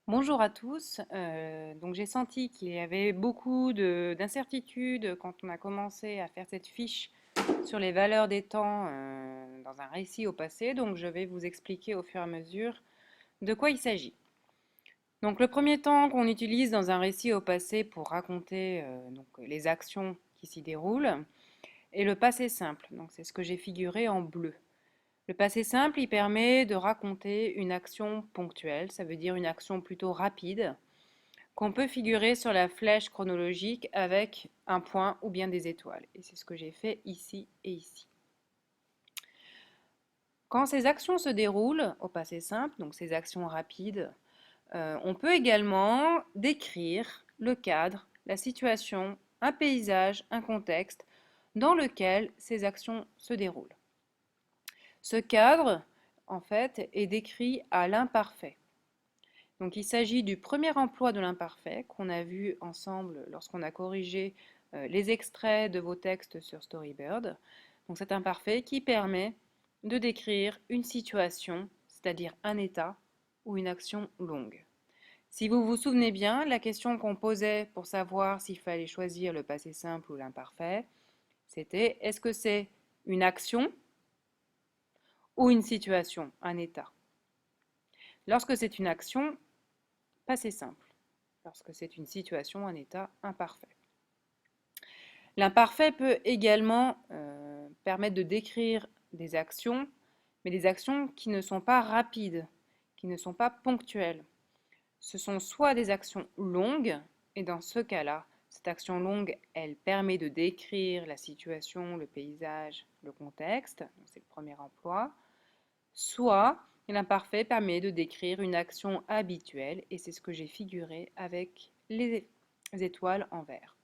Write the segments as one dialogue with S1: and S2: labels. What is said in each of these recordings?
S1: Bonjour à tous. Donc j'ai senti qu'il y avait beaucoup d'incertitudes quand on a commencé à faire cette fiche sur les valeurs des temps dans un récit au passé. Donc je vais vous expliquer au fur et à mesure de quoi il s'agit. Donc le premier temps qu'on utilise dans un récit au passé pour raconter donc, les actions qui s'y déroulent est le passé simple. Donc c'est ce que j'ai figuré en bleu. Le passé simple, il permet de raconter une action ponctuelle, ça veut dire une action plutôt rapide qu'on peut figurer sur la flèche chronologique avec un point ou bien des étoiles. Et c'est ce que j'ai fait ici et ici. Quand ces actions se déroulent au passé simple, donc ces actions rapides, on peut également décrire le cadre, la situation, un paysage, un contexte dans lequel ces actions se déroulent. Ce cadre, en fait, est décrit à l'imparfait. Donc il s'agit du premier emploi de l'imparfait qu'on a vu ensemble lorsqu'on a corrigé les extraits de vos textes sur Storybird. Donc cet imparfait qui permet de décrire une situation, c'est-à-dire un état ou une action longue. Si vous vous souvenez bien, la question qu'on posait pour savoir s'il fallait choisir le passé simple ou l'imparfait, c'était est-ce que c'est une action ou une situation, un état? Lorsque c'est une action, passé simple. Lorsque c'est une situation, un état imparfait. L'imparfait peut également permettre de décrire des actions, mais des actions qui ne sont pas rapides, qui ne sont pas ponctuelles. Ce sont soit des actions longues, et dans ce cas-là, cette action longue, elle permet de décrire la situation, le paysage, le contexte, c'est le premier emploi, soit l'imparfait permet de décrire une action habituelle, et c'est ce que j'ai figuré avec les étoiles en vert.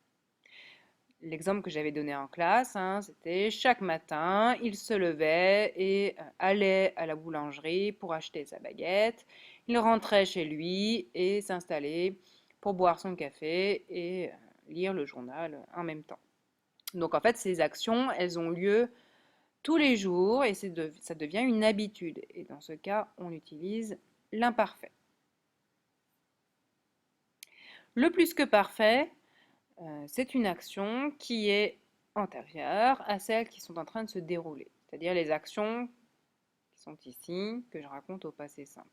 S1: L'exemple que j'avais donné en classe, c'était chaque matin, il se levait et allait à la boulangerie pour acheter sa baguette. Il rentrait chez lui et s'installait pour boire son café et lire le journal en même temps. Donc en fait, ces actions, elles ont lieu tous les jours et ça devient une habitude. Et dans ce cas, on utilise l'imparfait. Le plus que parfait, c'est une action qui est antérieure à celles qui sont en train de se dérouler, c'est-à-dire les actions qui sont ici, que je raconte au passé simple.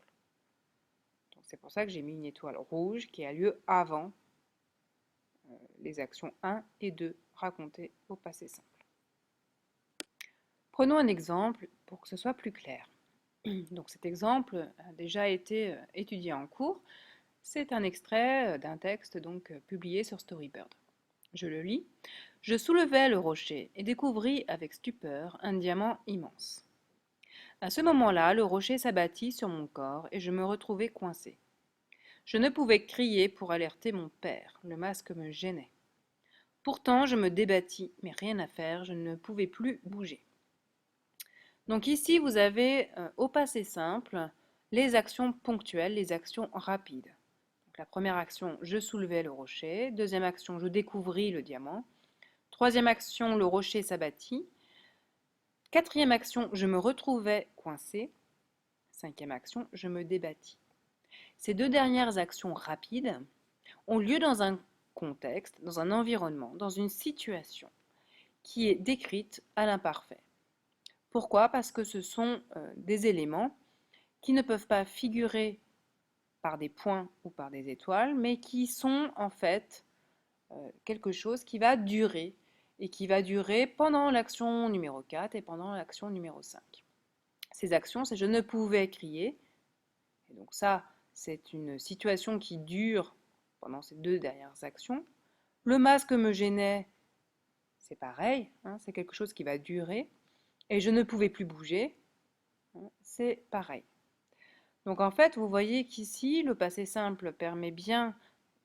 S1: Donc c'est pour ça que j'ai mis une étoile rouge qui a lieu avant les actions 1 et 2 racontées au passé simple. Prenons un exemple pour que ce soit plus clair. Donc cet exemple a déjà été étudié en cours. C'est un extrait d'un texte donc publié sur Storybird. Je le lis. Je soulevai le rocher et découvris avec stupeur un diamant immense. À ce moment-là, le rocher s'abattit sur mon corps et je me retrouvai coincé. Je ne pouvais crier pour alerter mon père, le masque me gênait. Pourtant, je me débattis, mais rien à faire, je ne pouvais plus bouger. Donc ici, vous avez au passé simple les actions ponctuelles, les actions rapides. Donc la première action, je soulevais le rocher. Deuxième action, je découvris le diamant. Troisième action, le rocher s'abattit. Quatrième action, je me retrouvais coincé. Cinquième action, je me débattis. Ces deux dernières actions rapides ont lieu dans un contexte, dans un environnement, dans une situation qui est décrite à l'imparfait. Pourquoi? Parce que ce sont des éléments qui ne peuvent pas figurer par des points ou par des étoiles, mais qui sont en fait quelque chose qui va durer et qui va durer pendant l'action numéro 4 et pendant l'action numéro 5. Ces actions, c'est je ne pouvais crier, et donc ça, c'est une situation qui dure pendant ces deux dernières actions. Le masque me gênait, c'est pareil, c'est quelque chose qui va durer, et je ne pouvais plus bouger, c'est pareil. Donc en fait, vous voyez qu'ici, le passé simple permet bien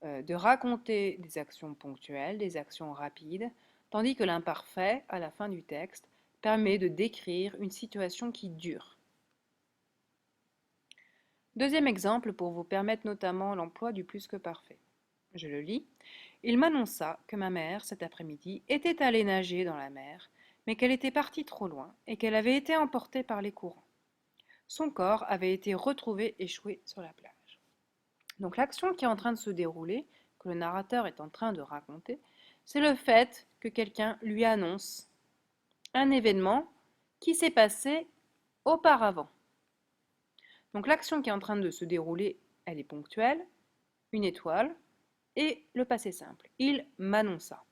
S1: de raconter des actions ponctuelles, des actions rapides, tandis que l'imparfait, à la fin du texte, permet de décrire une situation qui dure. Deuxième exemple pour vous permettre notamment l'emploi du plus que parfait. Je le lis. Il m'annonça que ma mère, cet après-midi, était allée nager dans la mer, mais qu'elle était partie trop loin et qu'elle avait été emportée par les courants. Son corps avait été retrouvé échoué sur la plage. Donc l'action qui est en train de se dérouler, que le narrateur est en train de raconter, c'est le fait que quelqu'un lui annonce un événement qui s'est passé auparavant. Donc l'action qui est en train de se dérouler, elle est ponctuelle, une étoile, et le passé simple. Il m'annonça.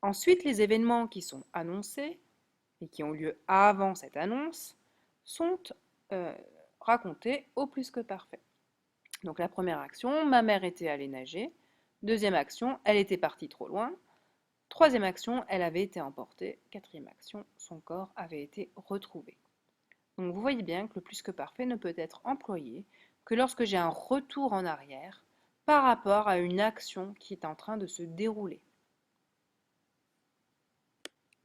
S1: Ensuite, les événements qui sont annoncés et qui ont lieu avant cette annonce sont racontés au plus que parfait. Donc la première action, ma mère était allée nager. Deuxième action, elle était partie trop loin. Troisième action, elle avait été emportée. Quatrième action, son corps avait été retrouvé. Donc vous voyez bien que le plus que parfait ne peut être employé que lorsque j'ai un retour en arrière par rapport à une action qui est en train de se dérouler.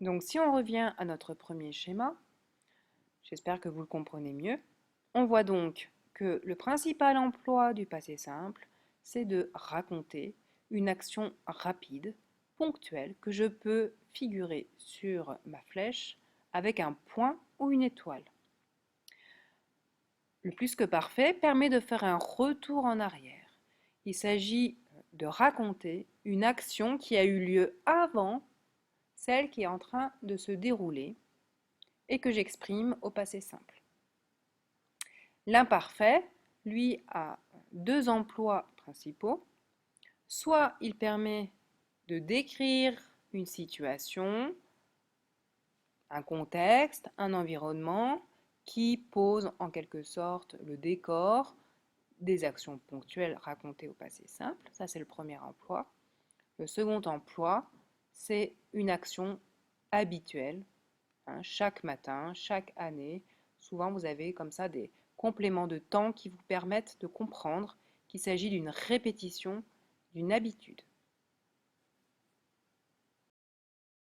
S1: Donc si on revient à notre premier schéma, j'espère que vous le comprenez mieux, on voit donc que le principal emploi du passé simple, c'est de raconter une action rapide, ponctuelle, que je peux figurer sur ma flèche avec un point ou une étoile. Le plus que parfait permet de faire un retour en arrière. Il s'agit de raconter une action qui a eu lieu avant celle qui est en train de se dérouler et que j'exprime au passé simple. L'imparfait, lui, a deux emplois principaux. Soit il permet de décrire une situation, un contexte, un environnement qui pose en quelque sorte le décor des actions ponctuelles racontées au passé simple. Ça, c'est le premier emploi. Le second emploi, c'est une action habituelle. Chaque matin, chaque année, souvent vous avez comme ça des compléments de temps qui vous permettent de comprendre qu'il s'agit d'une répétition d'une habitude.